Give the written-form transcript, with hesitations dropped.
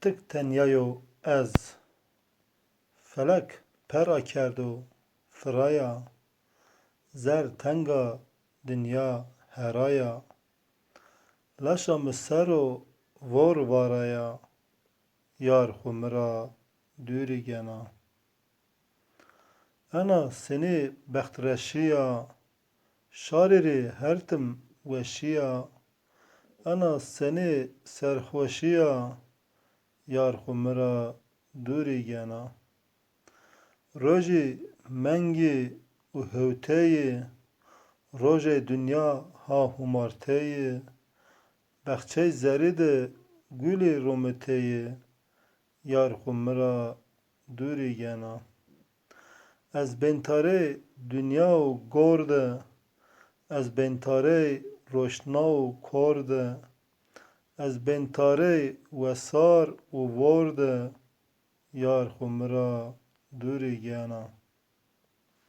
Tik tenyayo ez, felek pera kerd û firaya, zer tenga dinya heraya, leşa min ser û vor varaya, yar xwe mi ra dûrî gena. Ena senê bextreşiya, şarê rê her tim weşiya, ena senê serxweşiya, yar xwe mi ra dûrî gena. Rojê mengê û hewteyê, rojê dinya ha humarteyê, bexçeyê zerî de gulê rometeyê, yar xwe mi ra dûrî gena. Ez bêntarê dinya û gor de, ez bêntarê roşna û kor de, ez bêntarê wesar û vor de, yar xwe mi ra dûrî gena.